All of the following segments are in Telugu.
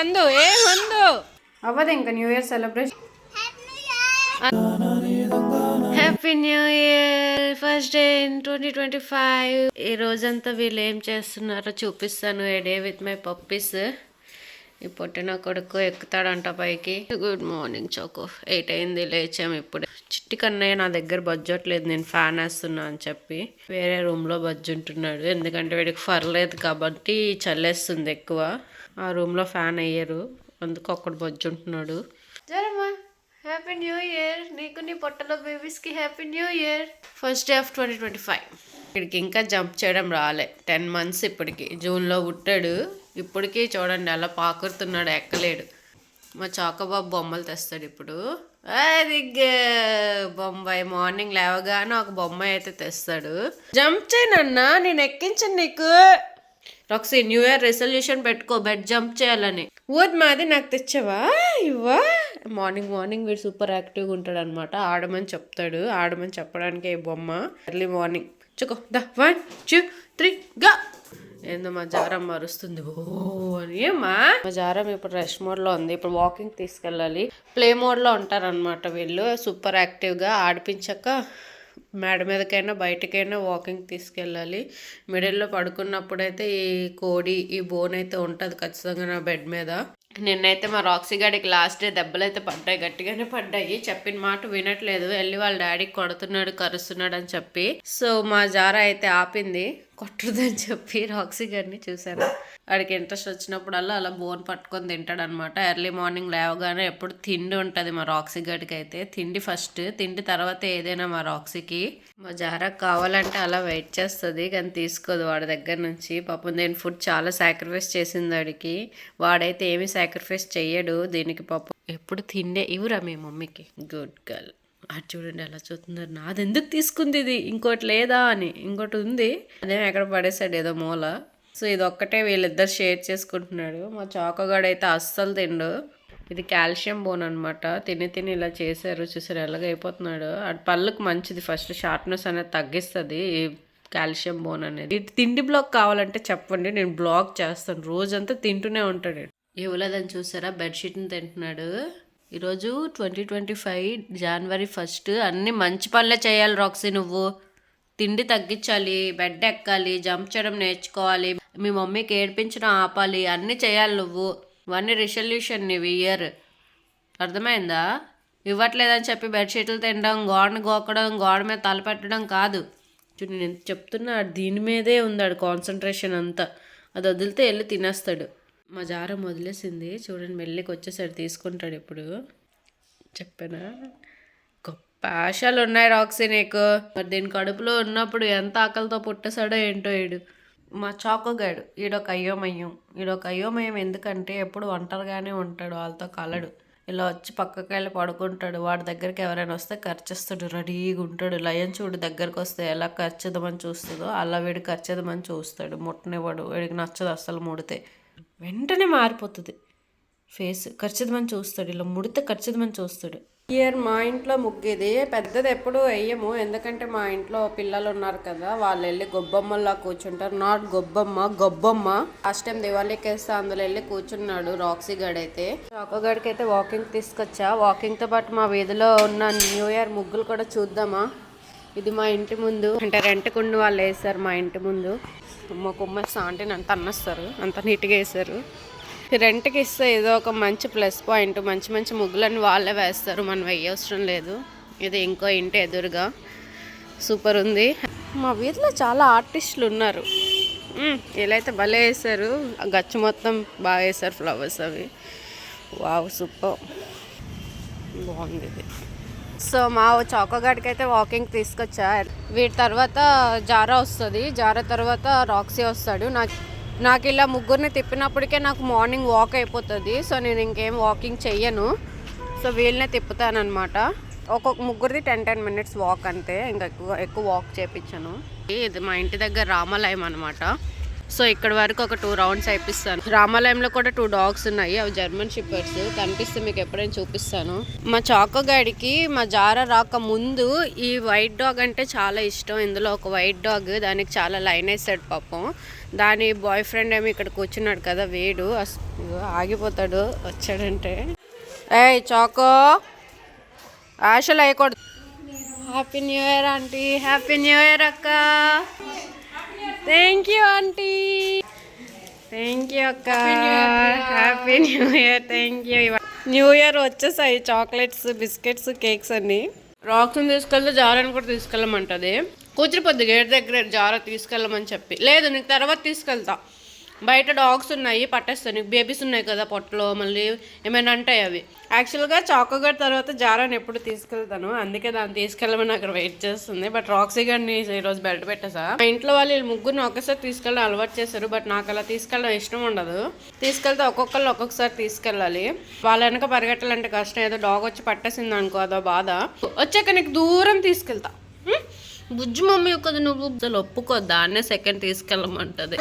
మందు అవ్వదు ఇంకా new year celebration. Happy new year first day in 2025. ఈ రోజంతా వీళ్ళు ఏం చేస్తున్నారో చూపిస్తాను. ఏ డే విత్ మై పప్పీస్. ఈ పొట్టిన కొడుకు ఎక్కుతాడంట పైకి. Good morning choco. 8 అయింది, లేచాము ఇప్పుడు. చిట్టి కన్నయ్య నా దగ్గర బజ్జట్లేదు, నేను ఫ్యాన్ వేస్తున్నా అని చెప్పి వేరే రూమ్లో బజ్జుంటున్నాడు. ఎందుకంటే వీడికి ఫర్లేదు కాబట్టి చల్లేస్తుంది ఎక్కువ. ఆ రూమ్లో ఫ్యాన్ వేయరు, అందుకు ఒక్కడు బజ్జుంటున్నాడు. జరమ్మా. హ్యాపీ న్యూ ఇయర్ నీకు, నీ పొట్టలో బేబీస్కి happy new year. First day of 2025. ఇక్కడికి ఇంకా జంప్ చేయడం రాలే. 10 months ఇప్పటికి. జూన్లో పుట్టాడు. ఇప్పటికీ చూడండి అలా పాకురుతున్నాడు, ఎక్కలేడు. మా చాకోబాబు బొమ్మలు తెస్తాడు ఇప్పుడు. అది బొంబాయి మార్నింగ్ లేవగానే ఒక బొమ్మాయి అయితే తెస్తాడు. జంప్ చేయనన్నా, నేను ఎక్కించను నీకు. రాక్సీ న్యూ ఇయర్ రెజల్యూషన్ పెట్టుకో, బెడ్ జంప్ చేయాలని. ఊది మాది నాకు తెచ్చావా? ఇవ్వా. మార్నింగ్ వీడు సూపర్ యాక్టివ్గా ఉంటాడు అనమాట. ఆడమని చెప్తాడు. ఆడమని చెప్పడానికి ఈ బొమ్మ. ఎర్లీ మార్నింగ్ చుకో దా 1 2 3 గా. ఏందో మా జారం మరుస్తుంది ఓ అని. మా జారం ఇప్పుడు రెస్ట్ మోడ్లో ఉంది. ఇప్పుడు వాకింగ్ తీసుకెళ్ళాలి. ప్లే మోడ్లో ఉంటారనమాట వీళ్ళు. సూపర్ యాక్టివ్గా ఆడిపించాక మేడ మీదకైనా బయటకైనా వాకింగ్ తీసుకెళ్ళాలి. మిడిల్లో పడుకున్నప్పుడైతే ఈ కోడి, ఈ బోన్ అయితే ఉంటుంది ఖచ్చితంగా నా బెడ్ మీద. నిన్నైతే మా రాక్సీ గాడికి లాస్ట్ డే దెబ్బలు అయితే పడ్డాయి, గట్టిగానే పడ్డాయి. చెప్పిన మాట వినట్లేదు, వెళ్ళి వాళ్ళ డాడీకి కొడుతున్నాడు, కరుస్తున్నాడు అని చెప్పి. సో మా జారా అయితే ఆపింది, కొట్టదని చెప్పి. రాక్సీ గారిని చూసాను, వాడికి ఇంట్రెస్ట్ వచ్చినప్పుడల్లా అలా బోన్ పట్టుకొని తింటాడు అనమాట. ఎర్లీ మార్నింగ్ లేవగానే ఎప్పుడు తిండి ఉంటుంది మా రాక్సీ గడికి అయితే. తిండి ఫస్ట్, తిండి తర్వాత ఏదైనా మా రాక్సీకి. మా జారాకు కావాలంటే అలా వెయిట్ చేస్తుంది కానీ తీసుకోదు వాడి దగ్గర నుంచి. పాపం నేను ఫుడ్ చాలా సాక్రిఫైస్ చేసింది వాడికి. వాడైతే ఏమీ సాక్రిఫైస్ చెయ్యడు దీనికి పాపం. ఎప్పుడు తిండే ఇవ్వరా మీ మమ్మీకి. Good girl. అది చూడండి ఎలా చూస్తున్నారు. నాది ఎందుకు తీసుకుంది ఇది, ఇంకోటి లేదా అని. ఇంకోటి ఉంది, అదే ఎక్కడ పడేసాడు ఏదో మూల. సో ఇది ఒక్కటే వీళ్ళిద్దరు షేర్ చేసుకుంటున్నాడు. మా చాకోగాడు అయితే అస్సలు తిండు. ఇది కాల్షియం బోన్ అనమాట. తిని ఇలా చేశారు, చూసారు ఎలాగైపోతున్నాడు. అది పళ్ళకు మంచిది, ఫస్ట్ షార్ప్నెస్ అనేది తగ్గిస్తుంది ఈ కాల్షియం బోన్ అనేది. తిండి బ్లాక్ కావాలంటే చెప్పండి, నేను బ్లాక్ చేస్తాను. రోజంతా తింటూనే ఉంటాడు. ఇవ్వలేదని చూసారా, బెడ్షీట్ని తింటున్నాడు. ఈరోజు 2025 January 1. అన్నీ మంచి పనులే చేయాలి రాక్సీ. నువ్వు తిండి తగ్గించాలి, బెడ్ ఎక్కాలి, జంప్ చేయడం నేర్చుకోవాలి, మీ మమ్మీకి ఏడిపించడం ఆపాలి, అన్నీ చేయాలి నువ్వు. ఇవన్నీ రిజల్యూషన్ నీవి ఇయర్, అర్థమైందా? ఇవ్వట్లేదని చెప్పి బెడ్షీట్లు తినడం, గోడని గోకడం, గోడ మీద తలపెట్టడం కాదు. చూడు నేను చెప్తున్నా, దీని మీదే ఉందాడు కాన్సన్ట్రేషన్ అంతా. అది వదిలితే వెళ్ళి తినేస్తాడు. మా జారం వదిలేసింది చూడండి, మెల్లికి వచ్చేసాడు, తీసుకుంటాడు ఇప్పుడు. చెప్పానా గొప్ప ఆశలు ఉన్నాయి రాక్సీ నీకు. మరి దీని కడుపులో ఉన్నప్పుడు ఎంత ఆకలితో పుట్టేశాడో ఏంటో ఈడు. మా చాకోగాడు ఈడొక అయోమయం. ఎందుకంటే ఎప్పుడు ఒంటరిగానే ఉంటాడు, వాళ్ళతో కలడు. ఇలా వచ్చి పక్కకి వెళ్ళి పడుకుంటాడు. వాడి దగ్గరికి ఎవరైనా వస్తే ఖర్చేస్తాడు, రెడీగా ఉంటాడు. లయన్ చూడు దగ్గరకు వస్తే ఎలా ఖర్చేద్దామని చూస్తుందో అలా వీడు ఖర్చేద్దామని చూస్తాడు. ముట్టనివాడు, వీడికి నచ్చదు అస్సలు. ముడితే వెంటనే మారిపోతుంది ఫేస్. ఖర్చేద్దామని చూస్తాడు, ఇలా ముడితే ఖర్చేద్దామని చూస్తాడు. ఇయర్ మా ఇంట్లో ముగ్గేది పెద్దది ఎప్పుడు వేయము, ఎందుకంటే మా ఇంట్లో పిల్లలు ఉన్నారు కదా, వాళ్ళు వెళ్ళి గొబ్బమ్మల్లా కూర్చుంటారు. నాట్ గొబ్బమ్మ. లాస్ట్ టైం దివాళీకి వేస్తే అందులో వెళ్ళి కూర్చున్నాడు రాక్సీ గడ్ అయితే. చాకోగడికి అయితే వాకింగ్ తీసుకొచ్చా. వాకింగ్తో పాటు మా వీధిలో ఉన్న న్యూ ఇయర్ ముగ్గులు కూడా చూద్దామా. ఇది మా ఇంటి ముందు, అంటే రెంట్కుండి వాళ్ళు వేసారు మా ఇంటి ముందు. మా కుమ్మేస్తా అంటే అంత అన్నస్తారు, అంత నీట్గా వేసారు. రెంట్కి ఇస్తే ఏదో ఒక మంచి ప్లస్ పాయింట్. మంచి ముగ్గులన్నీ వాళ్ళే వేస్తారు, మనం వేయవసరం లేదు. ఇది ఇంకో ఇంటి ఎదురుగా సూపర్ ఉంది. మా వీధిలో చాలా ఆర్టిస్టులు ఉన్నారు. ఇలా అయితే భలే వేసారు. గచ్చు మొత్తం బాగా వేసారు, ఫ్లవర్స్ అవి. వావ్ సూపర్ బాగుంది ఇది. సో మా చాకోగాడికి అయితే వాకింగ్ తీసుకొచ్చా. వీటి తర్వాత జారా వస్తుంది. జారా తర్వాత రాక్సీ వస్తాడు. నాకు ఇలా ముగ్గురిని తిప్పినప్పటికే నాకు మార్నింగ్ వాక్ అయిపోతుంది. సో నేను ఇంకేం వాకింగ్ చెయ్యను. సో వీళ్ళనే తిప్పుతానమాట. ఒక్కొక్క ముగ్గురిది 10 minutes వాక్ అంతే, ఇంకా ఎక్కువ వాక్ చేయించాను. ఇది మా ఇంటి దగ్గర రామాలయం అనమాట. సో ఇక్కడ వరకు ఒక 2 రౌండ్స్ అయిపిస్తాను. రామాలయంలో కూడా 2 డాగ్స్ ఉన్నాయి, అవి జర్మన్ షెపర్డ్స్. కనిపిస్తే మీకు ఎప్పుడైనా చూపిస్తాను. మా చాకో గాడికి మా జారా రాక ముందు ఈ వైట్ డాగ్ అంటే చాలా ఇష్టం. ఇందులో ఒక వైట్ డాగ్, దానికి చాలా లైన్ వేసాడు పాపం. దాని బాయ్ ఫ్రెండ్ ఏమో ఇక్కడ కూర్చున్నాడు కదా, వేడు ఆగిపోతాడు వచ్చాడంటే. ఏయ్ చాకో, ఆశలు వేయకూడదు. Happy new year aunty. Happy new year అక్క. Thank you aunty. Thank you అక్క. Happy new year. Thank you. New year వచ్చేసాయి చాక్లెట్స్, బిస్కెట్స్, కేక్స్ అన్ని. రాక్స్ని తీసుకెళ్తే జారాని కూడా తీసుకెళ్ళమంటది. కూర్చునిపోద్ది గేట్ దగ్గర జారా తీసుకెళ్ళమని చెప్పి. లేదు నీకు తర్వాత తీసుకెళ్తా, బయట డాగ్స్ ఉన్నాయి పట్టేస్తాను, నీకు బేబీస్ ఉన్నాయి కదా పొట్టలో, మళ్ళీ ఏమైనా అంటాయి అవి. యాక్చువల్గా చాకో గారి తర్వాత జారాని ఎప్పుడు తీసుకెళ్తాను, అందుకే దాన్ని తీసుకెళ్ళమని అక్కడ వెయిట్ చేస్తుంది. బట్ రాక్సీ గారిని ఈరోజు బెల్ట్ పెట్టేసా. మా ఇంట్లో వాళ్ళు ముగ్గురిని ఒక్కసారి తీసుకెళ్ళడం అలవాటు చేశారు, బట్ నాకు అలా తీసుకెళ్ళడం ఇష్టం ఉండదు. తీసుకెళ్తే ఒక్కొక్కళ్ళు ఒక్కొక్కసారి తీసుకెళ్ళాలి. వాళ్ళ వెనక పరిగెట్టాలంటే కష్టం. ఏదో డాగ్ వచ్చి పట్టేసింది అనుకో, అదో బాధ. వచ్చాక నీకు దూరం తీసుకెళ్తా. బుజ్జు మమ్మీ ఒక్కది, నువ్వు అసలు ఒప్పుకో, దాన్నే సెకండ్ తీసుకెళ్ళమంటది.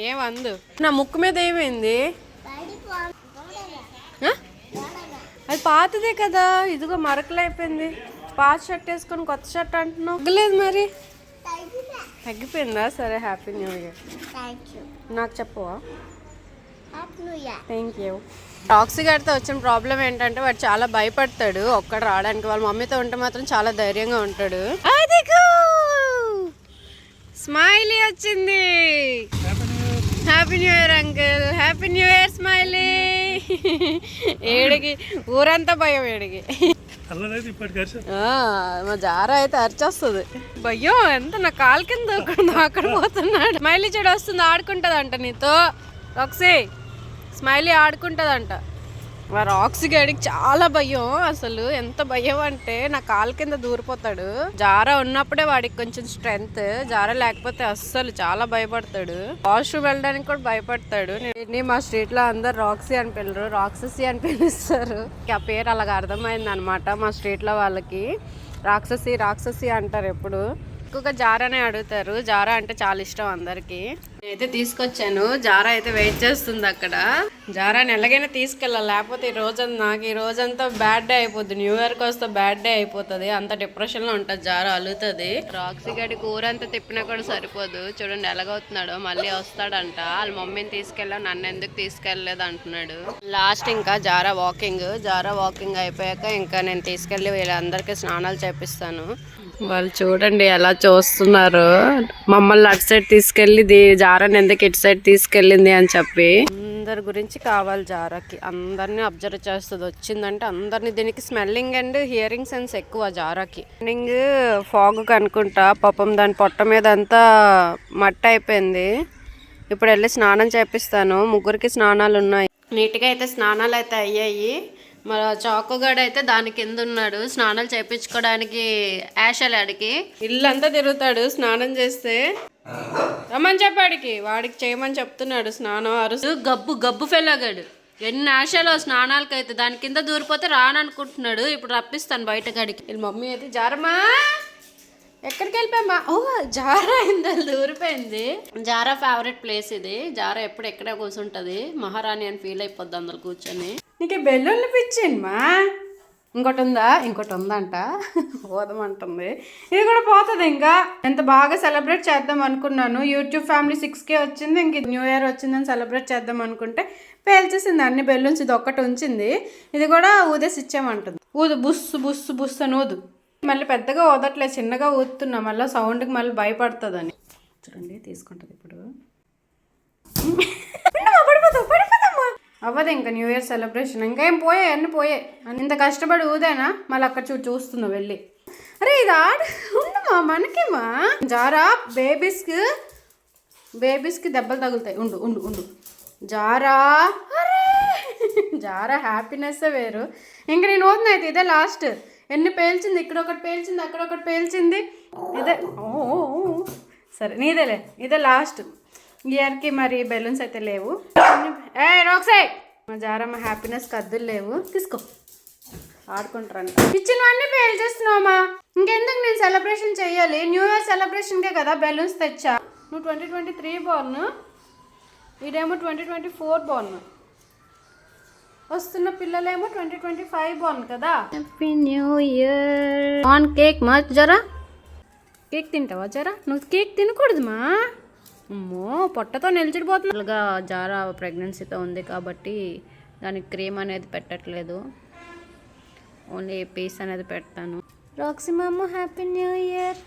ఏమందు నా ముక్కు మీద ఏమైంది? అది పాతదే కదా, ఇదిగో మరకలు అయిపోయింది. పాత షర్ట్ వేసుకొని కొత్త షర్ట్ అంటున్నావు. తగ్గలేదు మరి, తగ్గిపోయిందా? సరే హ్యాపీ న్యూ ఇయర్. నాకు చెప్పవా? Thank you. రాక్సీ గారితో వచ్చిన ప్రాబ్లం ఏంటంటే వాడు చాలా భయపడతాడు ఒక్కడ రావడానికి. వాళ్ళ మమ్మీతో ఉంటే మాత్రం చాలా ధైర్యంగా ఉంటాడు. స్మైలీ వచ్చింది. Happy new year uncle. Happy new year smiley. ఏడికి ఊరంతా భయం ఏడికి. మా జారా అయితే అరిచేస్తుంది. భయం ఎంత, నా కాలు కింద అక్కడ పోతున్నాడు. స్మైలీ చెడు వస్తుంది, ఆడుకుంటదంట నీతో. రాక్సీ స్మైలీ ఆడుకుంటదంట. మా రాక్సీ గడికి చాలా భయం, అసలు ఎంత భయం అంటే నా కాలు కింద దూరిపోతాడు. జారా ఉన్నప్పుడే వాడికి కొంచెం స్ట్రెంగ్త్, జారా లేకపోతే అస్సలు చాలా భయపడతాడు. వాష్రూమ్ వెళ్ళడానికి కూడా భయపడతాడు. మా స్ట్రీట్ లో అందరు రాక్సీ అని పిల్లరు, రాక్షసి అని పిలుస్తారు. ఆ పేరు అలాగ అర్థమైంది అనమాట మా స్ట్రీట్ లో వాళ్ళకి. రాక్షసి అంటారు ఎప్పుడు. ఎక్కువగా జారానే అడుగుతారు. జారా అంటే చాలా ఇష్టం అందరికి. నేనైతే తీసుకొచ్చాను, జారా అయితే వెయిట్ చేస్తుంది అక్కడ. జారాని ఎలాగైనా తీసుకెళ్ళాలి, లేకపోతే ఈ రోజంతా బ్యాడ్ డే అయిపోద్ది. న్యూ ఇయర్కి వస్తే బ్యాడ్ డే అయిపోతుంది. అంత డిప్రెషన్ లో ఉంటుంది జారా, అలుగుతుంది. రాక్సీ గడికి ఊరంతా తిప్పినా కూడా సరిపోదు. చూడండి ఎలాగవుతున్నాడో. మళ్ళీ వస్తాడంట. వాళ్ళ మమ్మీని తీసుకెళ్ళా, నన్ను ఎందుకు తీసుకెళ్ళలేదు అంటున్నాడు. లాస్ట్ ఇంకా జారా వాకింగ్ అయిపోయాక ఇంకా నేను తీసుకెళ్ళి వీళ్ళందరికీ స్నానాలు చేపిస్తాను. వాళ్ళు చూడండి ఎలా చూస్తున్నారు. మమ్మల్ని అటు సైడ్ తీసుకెళ్ళి జారాని ఎందుకు ఇటు సైడ్ తీసుకెళ్ళింది అని చెప్పి. అందరి గురించి కావాలి జారాకి, అందరినీ అబ్జర్వ్ చేస్తుంది. వచ్చిందంటే అందరినీ. దీనికి స్మెల్లింగ్ అండ్ హియరింగ్ సెన్స్ ఎక్కువ జారాకి. స్మెల్లింగ్ ఫాగ్ అనుకుంటా. పాపం దాని పొట్ట మీద అంతా మట్టి అయిపోయింది. ఇప్పుడు వెళ్ళి స్నానం చేపిస్తాను. ముగ్గురికి స్నానాలు ఉన్నాయి. నీట్గా అయితే స్నానాలు అయితే అయ్యాయి. మరి చాకోగాడు అయితే దాని కింద ఉన్నాడు. స్నానాలు చేయించుకోవడానికి యాషలాడికి ఇల్లంతా తిరుగుతాడు స్నానం చేస్తే. రమ్మని చెప్పాడికి, వాడికి చేయమని చెప్తున్నాడు స్నానం. అరుసు గబ్బు ఫెలాగాడు. ఎన్ని ఆశలో స్నానాలకి అయితే దాని కింద దూరిపోతే రాననుకుంటున్నాడు. ఇప్పుడు రప్పిస్తాను బయట గడికి. వీళ్ళ మమ్మీ అయితే జారమ్మా ఎక్కడికి వెళ్ళిపోయామా? ఓ జారా అయింది, దూరిపోయింది. జారా ఫేవరెట్ ప్లేస్ ఇది. జారా ఎప్పుడు ఎక్కడే కూర్చుంటది, మహారాణి అని ఫీల్ అయిపోద్ది అందులో కూర్చొని. నీకు బెల్లుల్ని పిచ్చిందమ్మా. ఇంకోటి ఉందంట, పోదామంటుంది. ఇది కూడా పోతుంది. ఇంకా ఎంత బాగా సెలబ్రేట్ చేద్దాం అనుకున్నాను. యూట్యూబ్ ఫ్యామిలీ 6K వచ్చింది. ఇంక న్యూ ఇయర్ వచ్చిందని సెలబ్రేట్ చేద్దాం అనుకుంటే పేల్చేసింది అన్ని బెలూన్స్. ఇది ఒక్కటి ఉంచింది, ఇది కూడా ఊదేసి ఇచ్చామంటుంది. ఊదు, బుస్సు అని ఊదు. మళ్ళీ పెద్దగా ఊదట్లేదు, చిన్నగా ఊదుతున్నా. మళ్ళీ సౌండ్కి మళ్ళీ భయపడుతుందని. చూడండి తీసుకుంటుంది ఇప్పుడు. పడిపోతామ్మా. అవ్వదు ఇంకా న్యూ ఇయర్ సెలబ్రేషన్. ఇంకా ఏం పోయాయి, అన్నీ పోయాయి. ఇంత కష్టపడి ఊదేనా మళ్ళీ అక్కడ చూస్తున్నా వెళ్ళి. అరే ఇది ఉండమా మనకేమా. జారా బేబీస్కి దెబ్బలు తగులుతాయి. ఉండు జారా. జారా హ్యాపీనెస్ వేరు. ఇంకా నేను ఊదిన అయితే ఇదే లాస్ట్. ఎన్ని పేల్చింది, ఇక్కడ ఒకటి పేల్చింది, అక్కడ ఒకటి పేల్చింది. ఇదే సరే నీదేలే, ఇదే లాస్ట్ ఇయర్కి. మరి బెలూన్స్ అయితే లేవు. రాక్సే మా జారమ్మ హ్యాపీనెస్కి అద్దులు లేవు. తీసుకో ఆడుకుంటారంట. ఇచ్చినవన్నీ పేల్ చేస్తున్నావమ్మా. ఇంకెందుకు నేను సెలబ్రేషన్ చేయాలి? న్యూ ఇయర్ సెలబ్రేషన్కే కదా బెలూన్స్ తెచ్చా. నువ్వు 2023 బోర్న్, ఇదేమో 2024 బోర్న్. వస్తున్న పిల్లలేమో 2025 బోర్న్ కదా. Happy new year. On cake మా జరా. కేక్ తింటావా జరా? నువ్వు కేక్ తినకూడదుమా. అమ్మో పొట్టతో నిలిచిపోతుందిగా. జారా ప్రెగ్నెన్సీతో ఉంది కాబట్టి దానికి క్రీమ్ అనేది పెట్టట్లేదు, ఓన్లీ పీస్ అనేది పెడతాను. రాక్సీ మామ హ్యాపీ న్యూ ఇయర్.